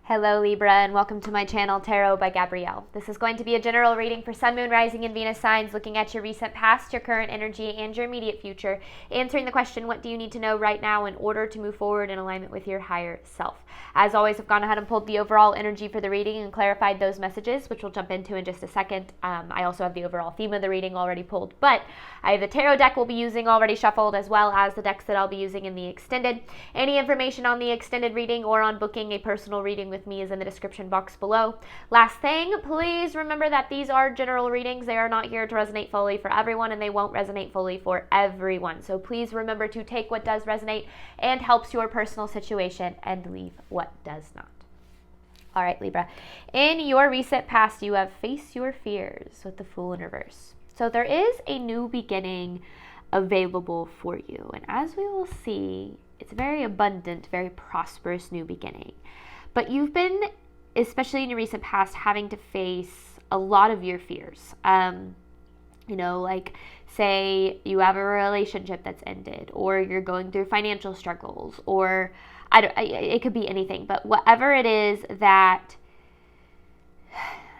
Hello Libra, and welcome to my channel Tarot by Gabrielle. This is going to be a general reading for Sun, Moon, Rising, and Venus signs, looking at your recent past, your current energy, and your immediate future, answering the question, what do you need to know right now in order to move forward in alignment with your higher self? As always, I've gone ahead and pulled the overall energy for the reading and clarified those messages, which we'll jump into in just a second. I also have the overall theme of the reading already pulled, but I have the tarot deck we'll be using already shuffled, as well as the decks that I'll be using in the extended. Any information on the extended reading or on booking a personal reading with me is in the description box below. Last thing, please remember that these are general readings. They are not here to resonate fully for everyone, and they won't resonate fully for everyone. So please remember to take what does resonate and helps your personal situation and leave what does not. All right, Libra. In your recent past, you have faced your fears with the Fool in reverse. So there is a new beginning available for you. And as we will see, it's a very abundant, very prosperous new beginning. But you've been, especially in your recent past, having to face a lot of your fears. Like say you have a relationship that's ended, or you're going through financial struggles, or it could be anything. But whatever it is that,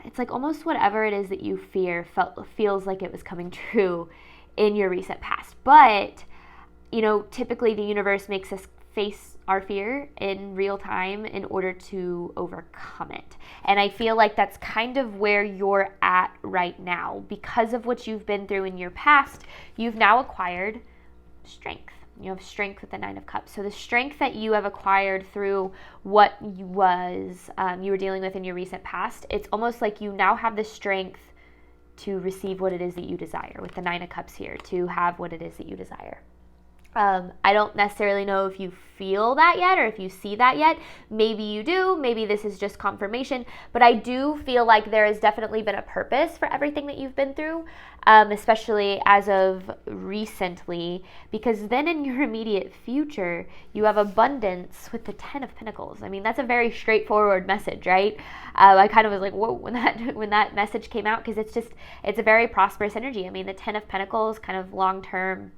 it's like almost whatever it is that you fear feels like it was coming true in your recent past. But, typically the universe makes us face our fear in real time in order to overcome it. And I feel like that's kind of where you're at right now. Because of what you've been through in your past, you've now acquired strength. You have strength with the Nine of Cups. So the strength that you have acquired through what you were dealing with in your recent past, it's almost like you now have the strength to receive what it is that you desire, with the Nine of Cups here, to have what it is that you desire. I don't necessarily know if you feel that yet or if you see that yet. Maybe you do. Maybe this is just confirmation. But I do feel like there has definitely been a purpose for everything that you've been through, especially as of recently, because then in your immediate future, you have abundance with the Ten of Pentacles. I mean, that's a very straightforward message, right? I kind of was like, whoa, when that message came out, because it's a very prosperous energy. I mean, the Ten of Pentacles, kind of long-term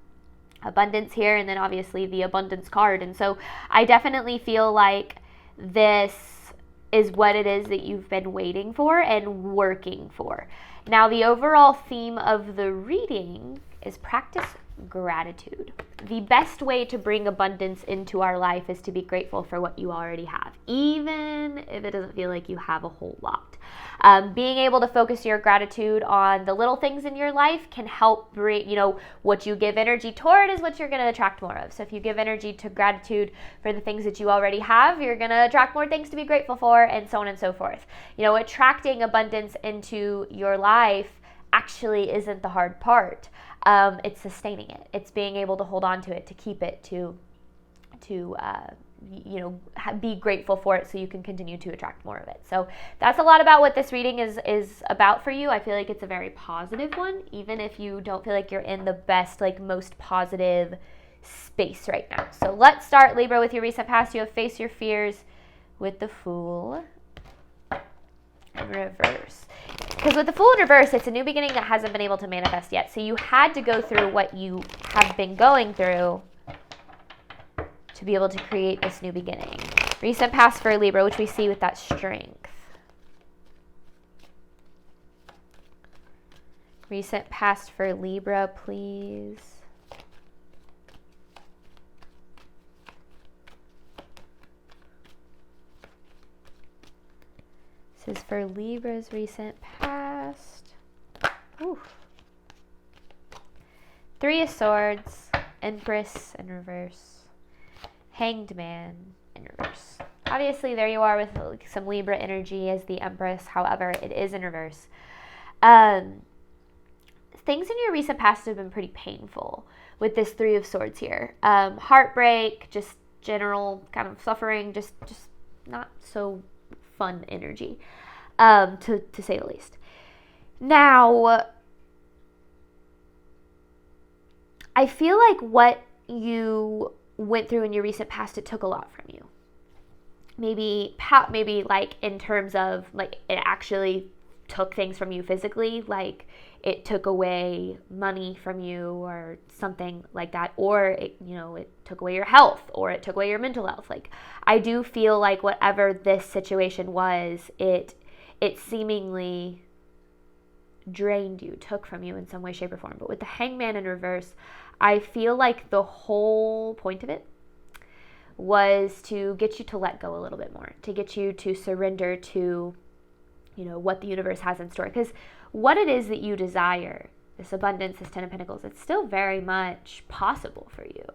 abundance here, and then obviously the abundance card. And so I definitely feel like this is what it is that you've been waiting for and working for. Now, the overall theme of the reading is practice gratitude. The best way to bring abundance into our life is to be grateful for what you already have, even if it doesn't feel like you have a whole lot. Being able to focus your gratitude on the little things in your life can help bring, what you give energy toward is what you're going to attract more of. So if you give energy to gratitude for the things that you already have, you're going to attract more things to be grateful for, and so on and so forth. Attracting abundance into your life actually isn't the hard part. It's sustaining it. It's being able to hold on to it, to keep it, to be grateful for it so you can continue to attract more of it. So that's a lot about what this reading is about for you. I feel like it's a very positive one, even if you don't feel like you're in the best, most positive space right now. So let's start, Libra, with your recent past. You have faced your fears with the Fool in reverse. Because with the Fool in reverse, it's a new beginning that hasn't been able to manifest yet. So you had to go through what you have been going through to be able to create this new beginning. Recent past for Libra, which we see with that strength. Recent past for Libra, please. This is for Libra's recent past. Ooh. Three of Swords, Empress in reverse. Hanged Man in reverse. Obviously, there you are with some Libra energy as the Empress. However, it is in reverse. Things in your recent past have been pretty painful with this Three of Swords here. Heartbreak, just general kind of suffering, just not so fun energy, to say the least. Now, I feel like what you went through in your recent past, it took a lot from you. Maybe like in terms of like it actually took things from you physically, like it took away money from you or something like that, or it took away your health, or it took away your mental health. Like, I do feel like whatever this situation was, it seemingly drained you, took from you in some way, shape, or form. But with the Hangman in reverse, I feel like the whole point of it was to get you to let go a little bit more, to get you to surrender to, what the universe has in store. Because what it is that you desire, this abundance, this 10 of Pentacles, it's still very much possible for you.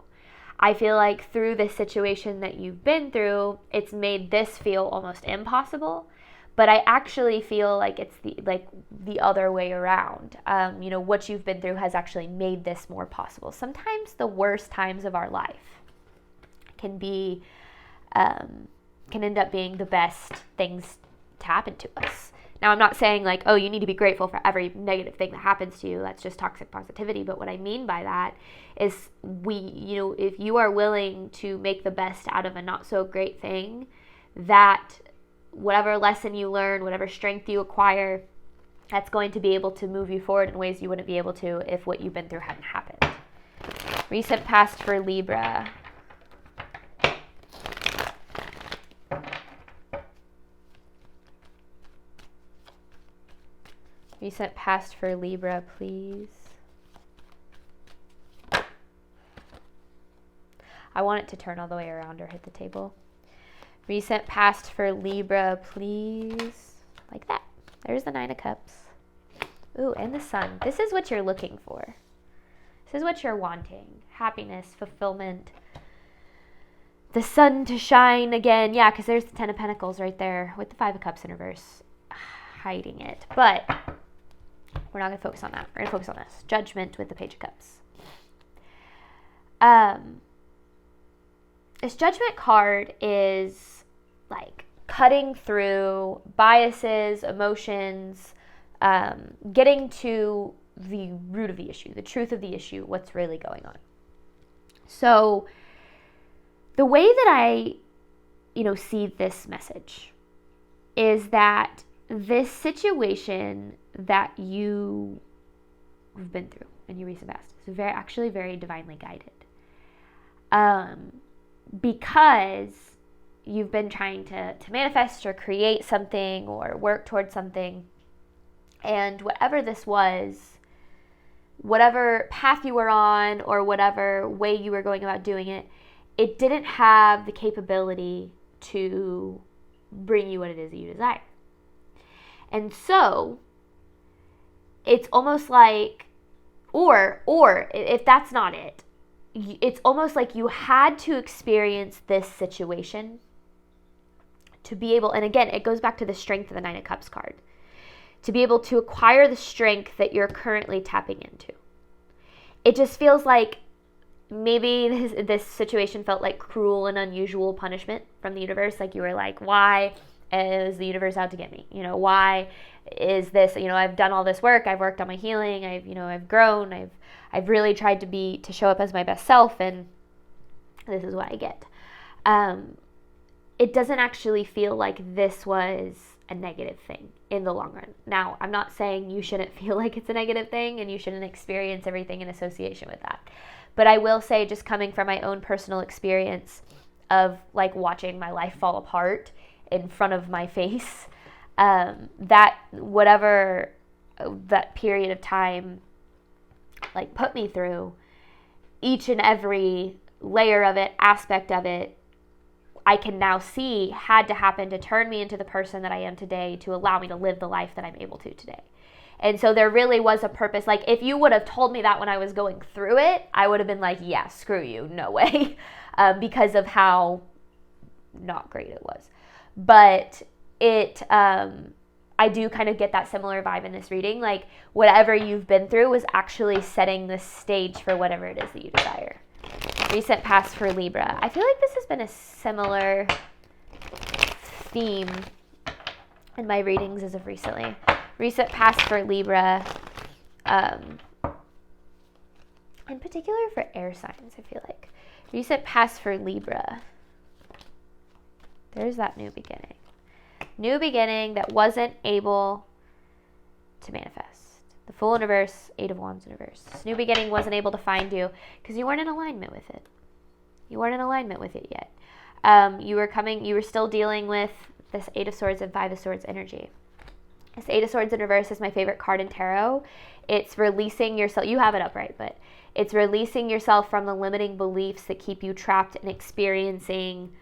I feel like through this situation that you've been through, it's made this feel almost impossible. But I actually feel like it's the other way around. What you've been through has actually made this more possible. Sometimes the worst times of our life can end up being the best things to happen to us. Now, I'm not saying like, oh, you need to be grateful for every negative thing that happens to you. That's just toxic positivity. But what I mean by that is if you are willing to make the best out of a not so great thing, that whatever lesson you learn, whatever strength you acquire, that's going to be able to move you forward in ways you wouldn't be able to if what you've been through hadn't happened. Recent past for Libra. Recent past for Libra, please. I want it to turn all the way around or hit the table. Recent past for Libra, please. Like that. There's the 9 of Cups. Ooh, and the Sun. This is what you're looking for. This is what you're wanting. Happiness, fulfillment. The sun to shine again. Yeah, because there's the 10 of Pentacles right there with the 5 of Cups in reverse. Hiding it. But we're not going to focus on that. We're going to focus on this. Judgment with the Page of Cups. This Judgment card is like cutting through biases, emotions, getting to the root of the issue, the truth of the issue, what's really going on. So the way that I, see this message is that this situation that you've been through in your recent past is actually very divinely guided. Because you've been trying to manifest or create something or work towards something. And whatever this was, whatever path you were on or whatever way you were going about doing it, it didn't have the capability to bring you what it is that you desire. And so it's almost like, or if that's not it, it's almost like you had to experience this situation to be able, and again, it goes back to the strength of the 9 of Cups card, to be able to acquire the strength that you're currently tapping into. It just feels like maybe this situation felt like cruel and unusual punishment from the universe. Like you were like, why is the universe out to get me? Why is this, I've done all this work. I've worked on my healing. I've grown. I've really tried to show up as my best self, and this is what I get. It doesn't actually feel like this was a negative thing in the long run. Now, I'm not saying you shouldn't feel like it's a negative thing and you shouldn't experience everything in association with that. But I will say, just coming from my own personal experience of like watching my life fall apart in front of my face, that whatever that period of time like put me through, each and every layer of it, aspect of it, I can now see had to happen to turn me into the person that I am today, to allow me to live the life that I'm able to today. And so there really was a purpose. Like if you would have told me that when I was going through it, I would have been like, yeah, screw you, no way, because of how not great it was. But I do kind of get that similar vibe in this reading. Like whatever you've been through was actually setting the stage for whatever it is that you desire. Recent past for Libra. I feel like this has been a similar theme in my readings as of recently. Recent past for Libra, in particular for air signs, I feel like. Recent past for Libra. There's that new beginning. New beginning that wasn't able to manifest. The Fool in reverse, Eight of Wands in reverse. This new beginning wasn't able to find you because you weren't in alignment with it. You weren't in alignment with it yet. You were still dealing with this Eight of Swords and Five of Swords energy. This Eight of Swords in reverse is my favorite card in tarot. It's releasing yourself. You have it up, right? But it's releasing yourself from the limiting beliefs that keep you trapped and experiencing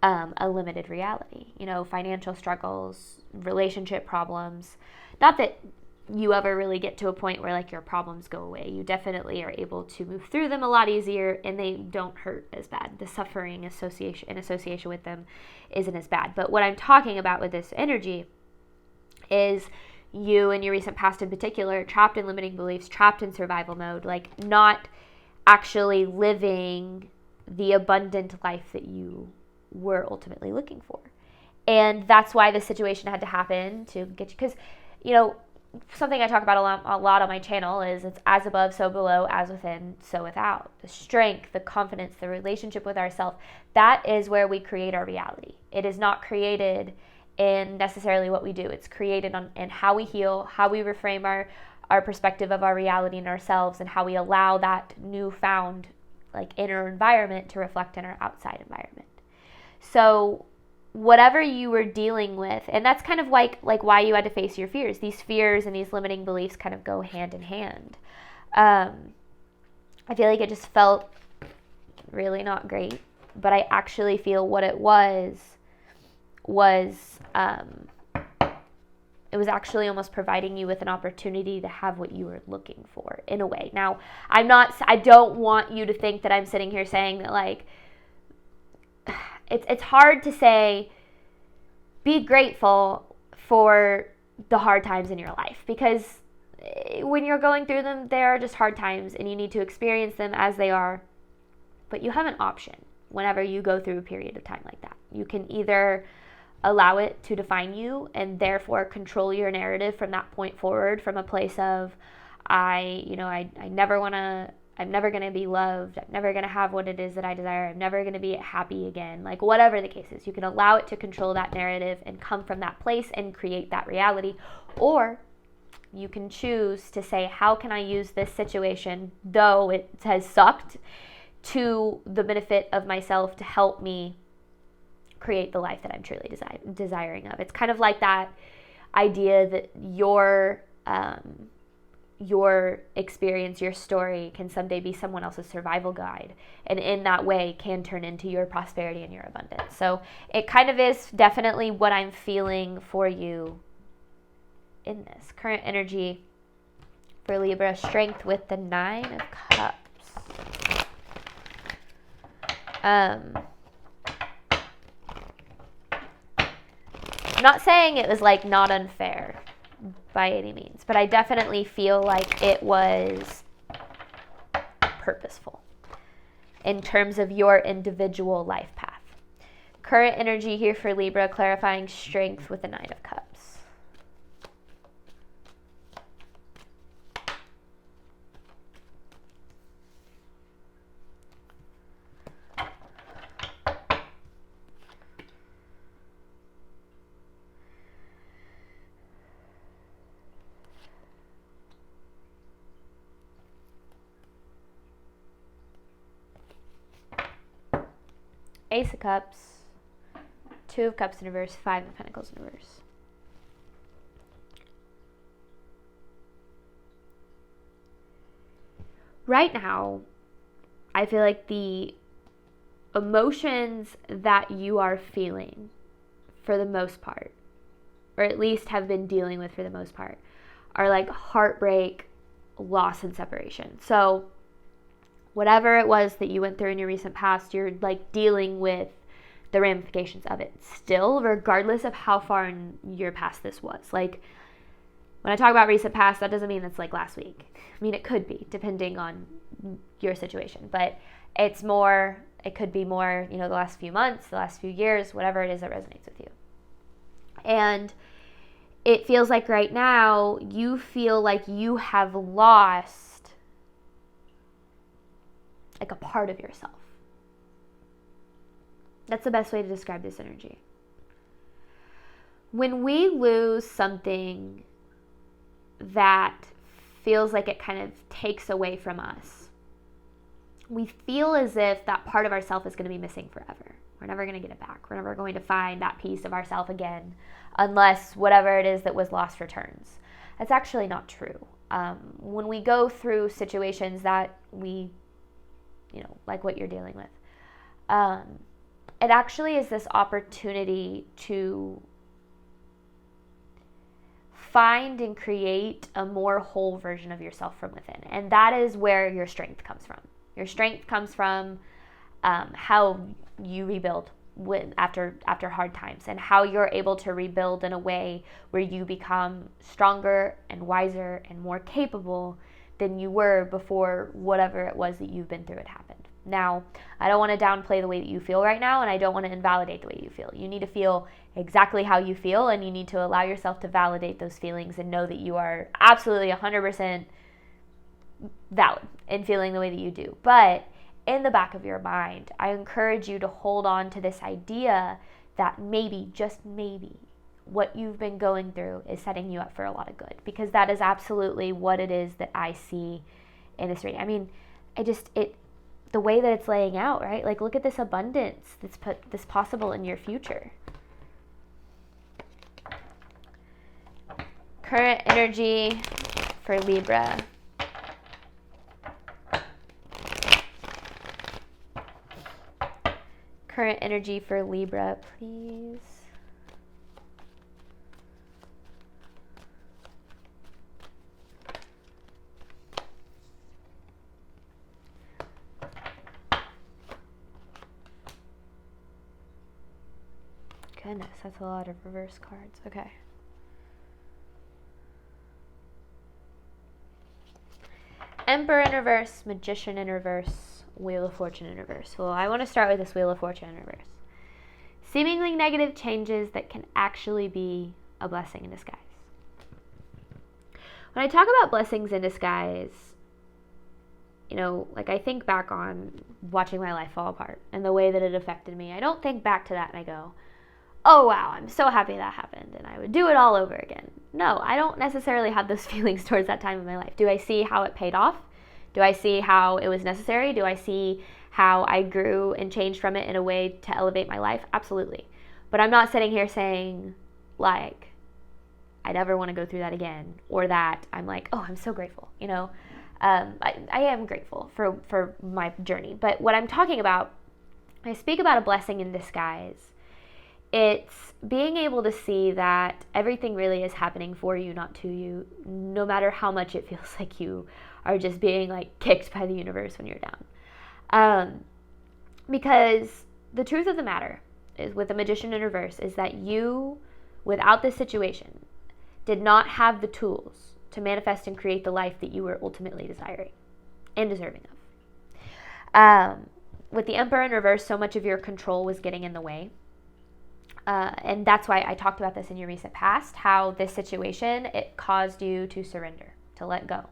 a limited reality. You know, financial struggles, relationship problems. Not that you ever really get to a point where like your problems go away. You definitely are able to move through them a lot easier, and they don't hurt as bad. The suffering in association with them isn't as bad. But what I'm talking about with this energy is you in your recent past in particular, trapped in limiting beliefs, trapped in survival mode, like not actually living the abundant life that you were ultimately looking for. And that's why the situation had to happen to get you, because, you know, something I talk about a lot on my channel is it's as above, so below, as within, so without. The strength, the confidence, the relationship with ourselves, that is where we create our reality. It is not created in necessarily what we do. It's created in how we heal, how we reframe our perspective of our reality and ourselves, and how we allow that newfound like inner environment to reflect in our outside environment. So whatever you were dealing with, and that's kind of like why you had to face your fears. These fears and these limiting beliefs kind of go hand in hand. I feel like it just felt really not great, but I actually feel what it was it was actually almost providing you with an opportunity to have what you were looking for in a way. Now, I don't want you to think that I'm sitting here saying that like, it's hard to say, be grateful for the hard times in your life, because when you're going through them, they are just hard times and you need to experience them as they are. But you have an option whenever you go through a period of time like that. You can either allow it to define you and therefore control your narrative from that point forward, from a place of, I'm never going to be loved. I'm never going to have what it is that I desire. I'm never going to be happy again. Like whatever the case is, you can allow it to control that narrative and come from that place and create that reality. Or you can choose to say, how can I use this situation, though it has sucked, to the benefit of myself to help me create the life that I'm truly desiring of. It's kind of like that idea that your experience, your story can someday be someone else's survival guide, and in that way can turn into your prosperity and your abundance. So it kind of is definitely what I'm feeling for you in this current energy for Libra. Strength with the Nine of Cups. I'm not saying it was like not unfair by any means, but I definitely feel like it was purposeful in terms of your individual life path. Current energy here for Libra, clarifying strength with the Nine of Cups. Ace of Cups, Two of Cups in reverse, Five of Pentacles in reverse. Right now, I feel like the emotions that you are feeling for the most part, or at least have been dealing with for the most part, are like heartbreak, loss, and separation. So whatever it was that you went through in your recent past, you're like dealing with the ramifications of it still, regardless of how far in your past this was. Like when I talk about recent past, that doesn't mean it's like last week. I mean, it could be depending on your situation, but it could be more, the last few months, the last few years, whatever it is that resonates with you. And it feels like right now you feel like you have lost like a part of yourself. That's the best way to describe this energy. When we lose something that feels like it kind of takes away from us. We feel as if that part of ourself is going to be missing forever. We're never going to get it back. We're never going to find that piece of ourself again unless whatever it is that was lost returns. That's actually not true. When we go through situations that we, like what you're dealing with, it actually is this opportunity to find and create a more whole version of yourself from within. And that is where your strength comes from. Your strength comes from how you rebuild after hard times, and how you're able to rebuild in a way where you become stronger and wiser and more capable than you were before whatever it was that you've been through had happened. Now, I don't want to downplay the way that you feel right now, and I don't want to invalidate the way you feel. You need to feel exactly how you feel, and you need to allow yourself to validate those feelings and know that you are absolutely 100% valid in feeling the way that you do. But in the back of your mind, I encourage you to hold on to this idea that maybe, just maybe, what you've been going through is setting you up for a lot of good, because that is absolutely what it is that I see in this reading. I mean, the way that it's laying out, right? Like, look at this abundance that's possible in your future. Current energy for Libra. Current energy for Libra, please. Goodness, that's a lot of reverse cards. Okay. Emperor in reverse, Magician in reverse, Wheel of Fortune in reverse. Well, I want to start with this Wheel of Fortune in reverse. Seemingly negative changes that can actually be a blessing in disguise. When I talk about blessings in disguise, like I think back on watching my life fall apart and the way that it affected me. I don't think back to that and I go, oh wow, I'm so happy that happened and I would do it all over again. No, I don't necessarily have those feelings towards that time in my life. Do I see how it paid off? Do I see how it was necessary? Do I see how I grew and changed from it in a way to elevate my life? Absolutely. But I'm not sitting here saying, like, I never want to go through that again, or that I'm like, oh, I'm so grateful. I am grateful for my journey. But what I'm talking about, I speak about a blessing in disguise. It's being able to see that everything really is happening for you, not to you, no matter how much it feels like you are just being like kicked by the universe when you're down. Because the truth of the matter is, with the Magician in reverse, is that you, without this situation, did not have the tools to manifest and create the life that you were ultimately desiring and deserving of. With the Emperor in reverse, so much of your control was getting in the way. And that's why I talked about this in your recent past, how this situation, it caused you to surrender, to let go,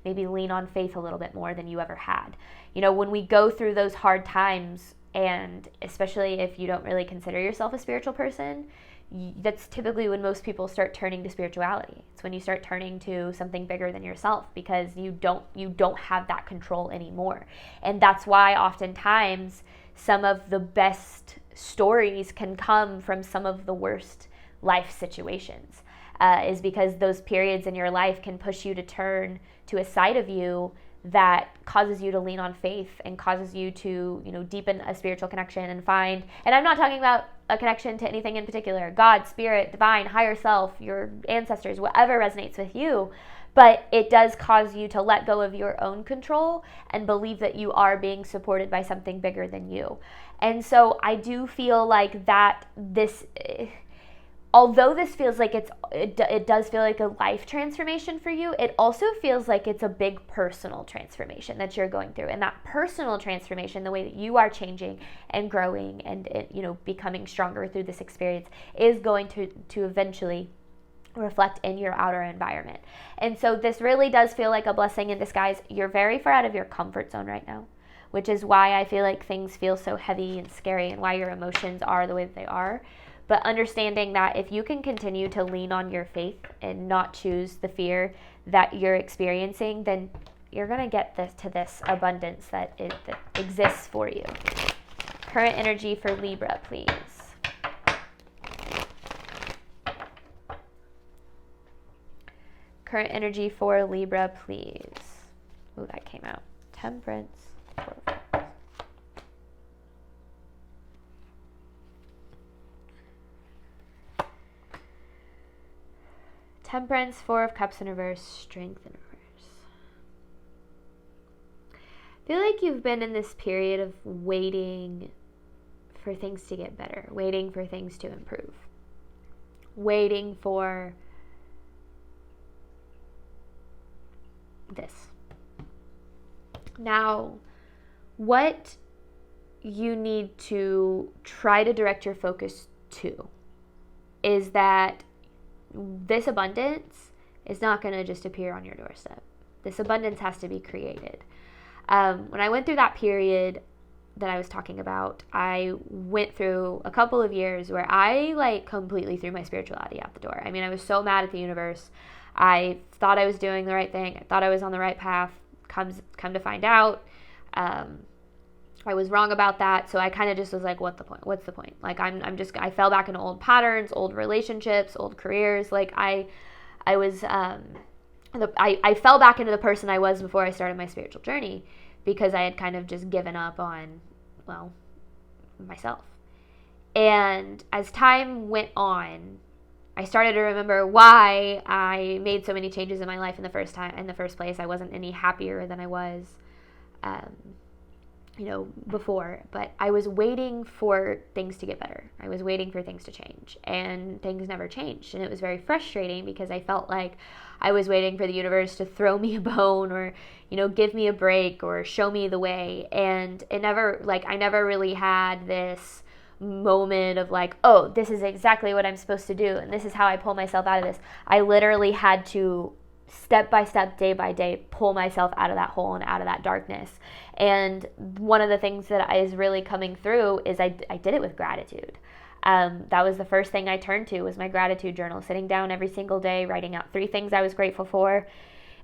maybe lean on faith a little bit more than you ever had. When we go through those hard times, and especially if you don't really consider yourself a spiritual person, that's typically when most people start turning to spirituality. It's when you start turning to something bigger than yourself, because you don't have that control anymore. And that's why oftentimes some of the best stories can come from some of the worst life situations, is because those periods in your life can push you to turn to a side of you that causes you to lean on faith and causes you to, deepen a spiritual connection and find, and I'm not talking about a connection to anything in particular, God, spirit, divine, higher self, your ancestors, whatever resonates with you, but it does cause you to let go of your own control and believe that you are being supported by something bigger than you. And so I do feel like that although this feels like it does feel like a life transformation for you, it also feels like it's a big personal transformation that you're going through. And that personal transformation, the way that you are changing and growing and becoming stronger through this experience, is going to eventually reflect in your outer environment. And so this really does feel like a blessing in disguise. You're very far out of your comfort zone right now, which is why I feel like things feel so heavy and scary and why your emotions are the way that they are. but understanding that if you can continue to lean on your faith and not choose the fear that you're experiencing, then you're going to get this abundance that exists for you. Current energy for Libra, please. Current energy for Libra, please. Oh, that came out. Temperance. Temperance, Four of Cups in reverse, Strength in reverse. I feel like you've been in this period of waiting for things to get better, waiting for things to improve, waiting for this. Now, what you need to try to direct your focus to is that this abundance is not going to just appear on your doorstep. This abundance has to be created. When I went through that period that I was talking about, I went through a couple of years where I completely threw my spirituality out the door. I mean, I was so mad at the universe. I thought I was doing the right thing. I thought I was on the right path. Come to find out, I was wrong about that. So I kind of just was like, what's the point? What's the point? I fell back into old patterns, old relationships, old careers. I fell back into the person I was before I started my spiritual journey, because I had kind of just given up on, myself. And as time went on, I started to remember why I made so many changes in my life in the first place. I wasn't any happier than I was, before. But I was waiting for things to get better. I was waiting for things to change, and things never changed. And it was very frustrating because I felt like I was waiting for the universe to throw me a bone, or, give me a break, or show me the way. And it never, I never really had this moment of oh, this is exactly what I'm supposed to do, and this is how I pull myself out of this. I literally had to step by step, day by day, pull myself out of that hole and out of that darkness. And one of the things that is really coming through is I did it with gratitude. That was the first thing I turned to, was my gratitude journal, sitting down every single day, writing out 3 things I was grateful for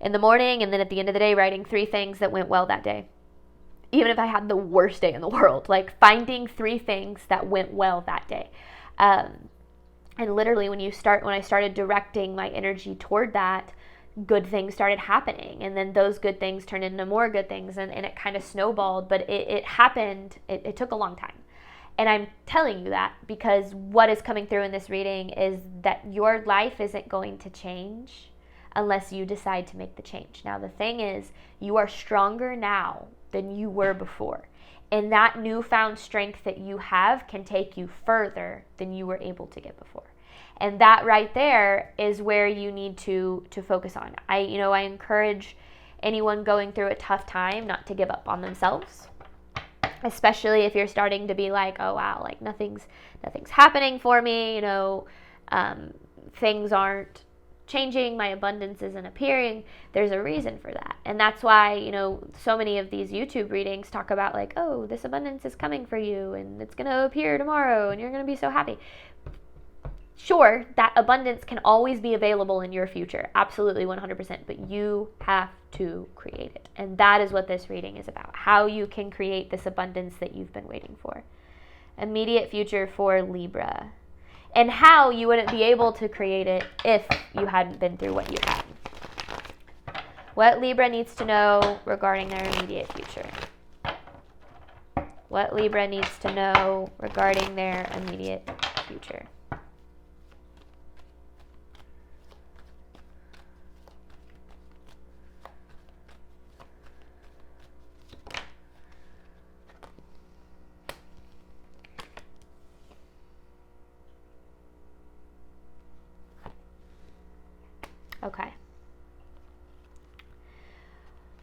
in the morning, and then at the end of the day, writing 3 things that went well that day. Even if I had the worst day in the world, finding 3 things that went well that day. And literally when I started directing my energy toward that, good things started happening. And then those good things turned into more good things, and it kind of snowballed, but it happened. It took a long time. And I'm telling you that because what is coming through in this reading is that your life isn't going to change unless you decide to make the change. Now, the thing is, you are stronger now than you were before. And that newfound strength that you have can take you further than you were able to get before. And that right there is where you need to focus on. I encourage anyone going through a tough time not to give up on themselves, especially if you're starting to be oh wow, nothing's happening for me, things aren't changing, my abundance isn't appearing. There's a reason for that. And that's why, so many of these YouTube readings talk about oh, this abundance is coming for you, and it's going to appear tomorrow, and you're going to be so happy. Sure, that abundance can always be available in your future. Absolutely, 100%. But you have to create it. And that is what this reading is about. How you can create this abundance that you've been waiting for. Immediate future for Libra. And how you wouldn't be able to create it if you hadn't been through what you had. What Libra needs to know regarding their immediate future. What Libra needs to know regarding their immediate future. Okay.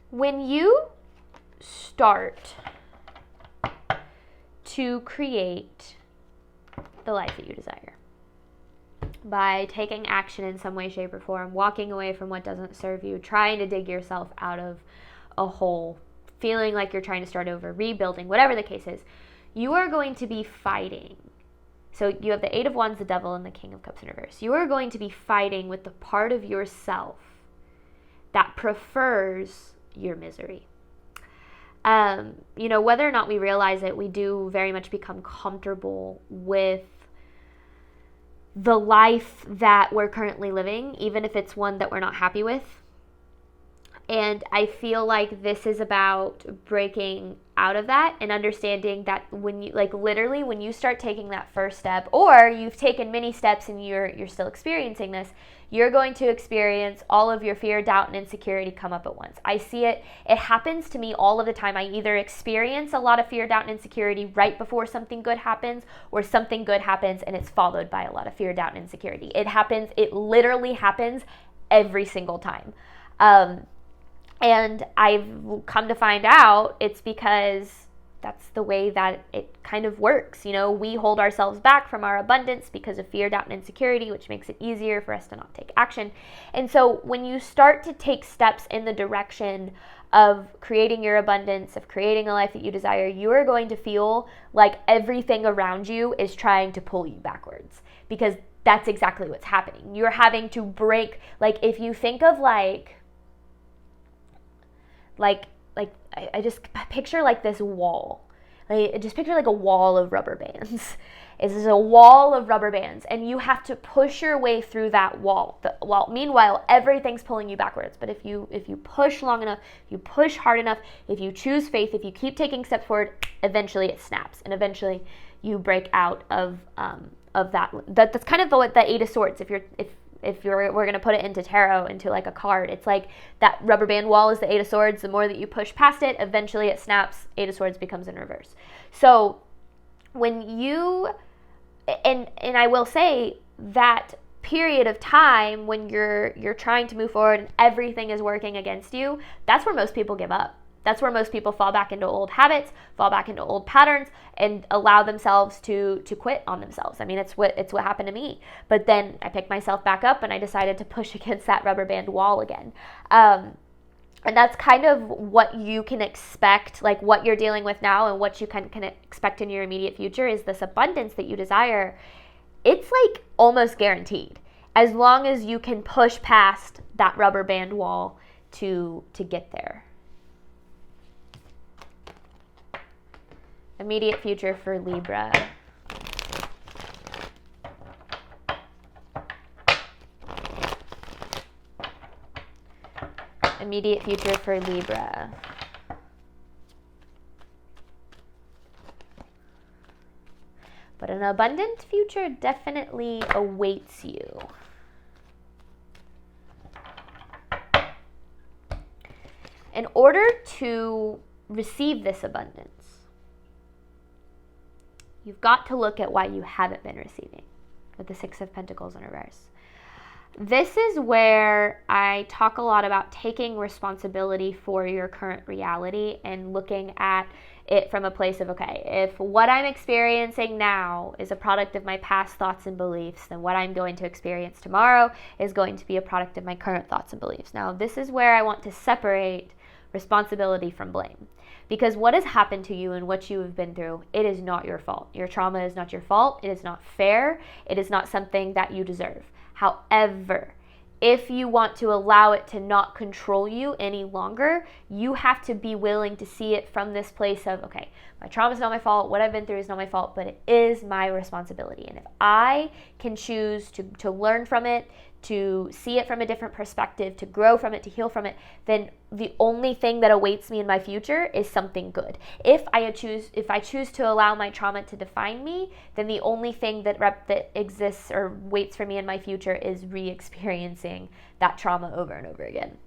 When you start to create the life that you desire by taking action in some way, shape, or form, walking away from what doesn't serve you, trying to dig yourself out of a hole, feeling like you're trying to start over, rebuilding, whatever the case is, you are going to be fighting So you have the Eight of Wands, the Devil, and the King of Cups in reverse. You are going to be fighting with the part of yourself that prefers your misery. Whether or not we realize it, we do very much become comfortable with the life that we're currently living, even if it's one that we're not happy with. And I feel like this is about breaking out of that and understanding that when you, literally when you start taking that first step, or you've taken many steps and you're still experiencing this, you're going to experience all of your fear, doubt, and insecurity come up at once. I see it. It happens to me all of the time. I either experience a lot of fear, doubt, and insecurity right before something good happens, or something good happens and it's followed by a lot of fear, doubt, and insecurity. It literally happens every single time. And I've come to find out it's because that's the way that it kind of works. We hold ourselves back from our abundance because of fear, doubt, and insecurity, which makes it easier for us to not take action. And so when you start to take steps in the direction of creating your abundance, of creating a life that you desire, you are going to feel like everything around you is trying to pull you backwards, because that's exactly what's happening. You're having to break, if you think of I just picture this wall. Just picture a wall of rubber bands. This is a wall of rubber bands, and you have to push your way through that wall. Meanwhile, everything's pulling you backwards. But if you push long enough, if you push hard enough, if you choose faith, if you keep taking steps forward, eventually it snaps, and eventually you break out of that. That's kind of what the Eight of Swords. We're going to put it into tarot, into a card. It's like that rubber band wall is the Eight of Swords. The more that you push past it, eventually it snaps. Eight of Swords becomes in reverse. So when you, and I will say that period of time when you're trying to move forward and everything is working against you, that's where most people give up. That's where most people fall back into old habits, fall back into old patterns, and allow themselves to quit on themselves. I mean, it's what happened to me. But then I picked myself back up and I decided to push against that rubber band wall again. And that's kind of what you can expect, what you're dealing with now and what you can expect in your immediate future is this abundance that you desire. It's almost guaranteed, as long as you can push past that rubber band wall to get there. Immediate future for Libra. Immediate future for Libra. But an abundant future definitely awaits you. In order to receive this abundance, you've got to look at why you haven't been receiving, with the Six of Pentacles in reverse. This is where I talk a lot about taking responsibility for your current reality and looking at it from a place of, okay, if what I'm experiencing now is a product of my past thoughts and beliefs, then what I'm going to experience tomorrow is going to be a product of my current thoughts and beliefs. Now, this is where I want to separate responsibility from blame. Because what has happened to you and what you have been through, it is not your fault. Your trauma is not your fault. It is not fair. It is not something that you deserve. However, if you want to allow it to not control you any longer, you have to be willing to see it from this place of, okay, my trauma is not my fault. What I've been through is not my fault, but it is my responsibility. And if I can choose to learn from it, to see it from a different perspective, to grow from it, to heal from it, then the only thing that awaits me in my future is something good. If I choose to allow my trauma to define me, then the only thing that exists or waits for me in my future is re-experiencing that trauma over and over again.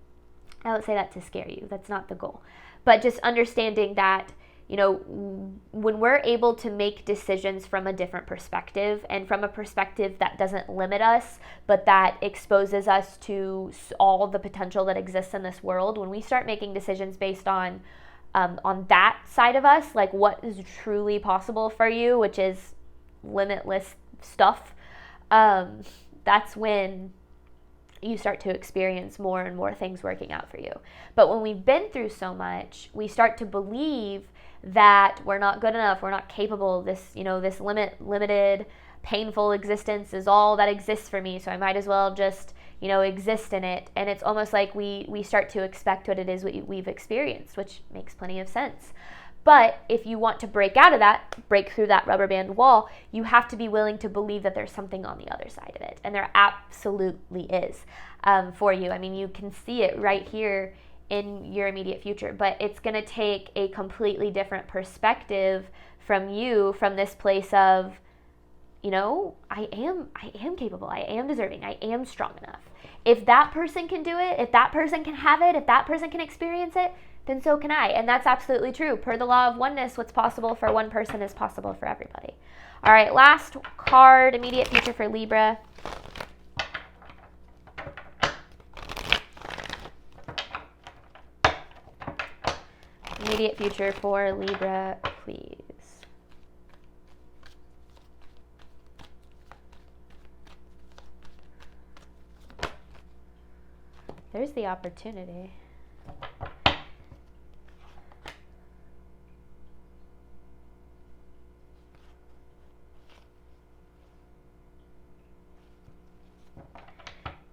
I don't say that to scare you. That's not the goal. But just understanding that, when we're able to make decisions from a different perspective, and from a perspective that doesn't limit us, but that exposes us to all the potential that exists in this world, when we start making decisions based on that side of us, like what is truly possible for you, which is limitless stuff, that's when you start to experience more and more things working out for you. But when we've been through so much, we start to believe that we're not good enough, we're not capable, this limited painful existence is all that exists for me, so I might as well just, exist in it. And it's almost like we start to expect what it is we've experienced, which makes plenty of sense. But if you want to break out of that, break through that rubber band wall, you have to be willing to believe that there's something on the other side of it. And there absolutely is for you. I mean, you can see it right here in your immediate future, but it's going to take a completely different perspective from you, from this place of, I am capable, I am deserving, I am strong enough. If that person can do it, if that person can have it, if that person can experience it, then so can I. And that's absolutely true. Per the law of oneness, what's possible for one person is possible for everybody. All right, last card, immediate future for Libra. Immediate future for Libra, please. There's the opportunity.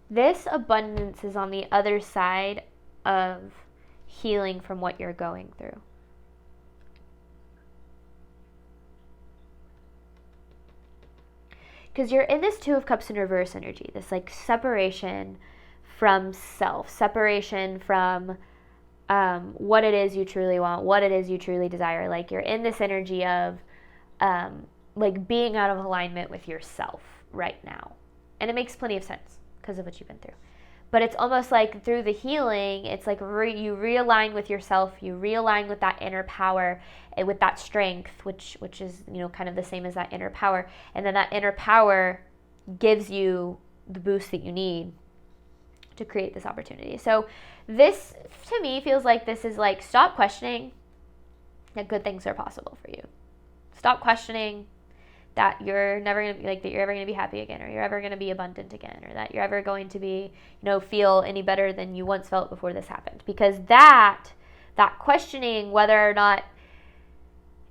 This abundance is on the other side of healing from what you're going through. Because you're in this Two of Cups in reverse energy, this like separation from self, separation from what it is you truly want, what it is you truly desire. Like you're in this energy of like being out of alignment with yourself right now. And it makes plenty of sense because of what you've been through. But it's almost like through the healing, it's like you realign with yourself, you realign with that inner power and with that strength, which is, kind of the same as that inner power. And then that inner power gives you the boost that you need to create this opportunity. So this, to me, feels like this is like, stop questioning that good things are possible for you. Stop questioning that you're never going to be like, that you're ever going to be happy again, or you're ever going to be abundant again, or that you're ever going to be, feel any better than you once felt before this happened. Because that questioning whether or not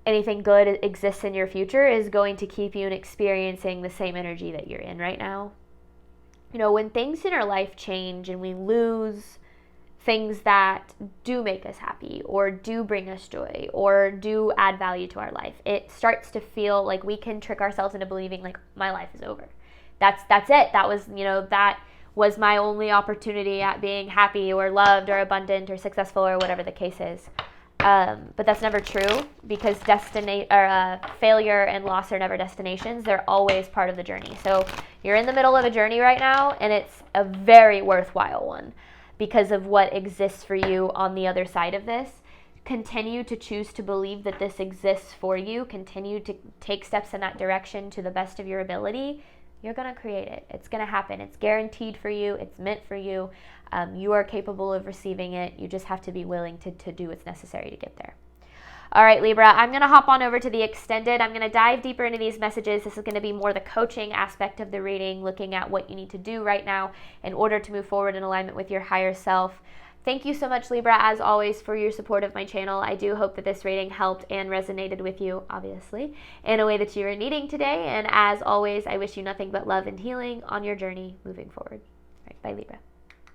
anything good exists in your future is going to keep you experiencing the same energy that you're in right now. When things in our life change and we lose things that do make us happy or do bring us joy or do add value to our life, it starts to feel like we can trick ourselves into believing like my life is over. That's it. That was my only opportunity at being happy or loved or abundant or successful or whatever the case is. But that's never true, because failure and loss are never destinations. They're always part of the journey. So you're in the middle of a journey right now, and it's a very worthwhile one because of what exists for you on the other side of this. Continue to choose to believe that this exists for you. Continue to take steps in that direction to the best of your ability. You're going to create it. It's going to happen. It's guaranteed for you. It's meant for you. You are capable of receiving it. You just have to be willing to do what's necessary to get there. All right, Libra, I'm going to hop on over to the extended. I'm going to dive deeper into these messages. This is going to be more the coaching aspect of the reading, looking at what you need to do right now in order to move forward in alignment with your higher self. Thank you so much, Libra, as always, for your support of my channel. I do hope that this reading helped and resonated with you, obviously, in a way that you are needing today. And as always, I wish you nothing but love and healing on your journey moving forward. All right, bye, Libra.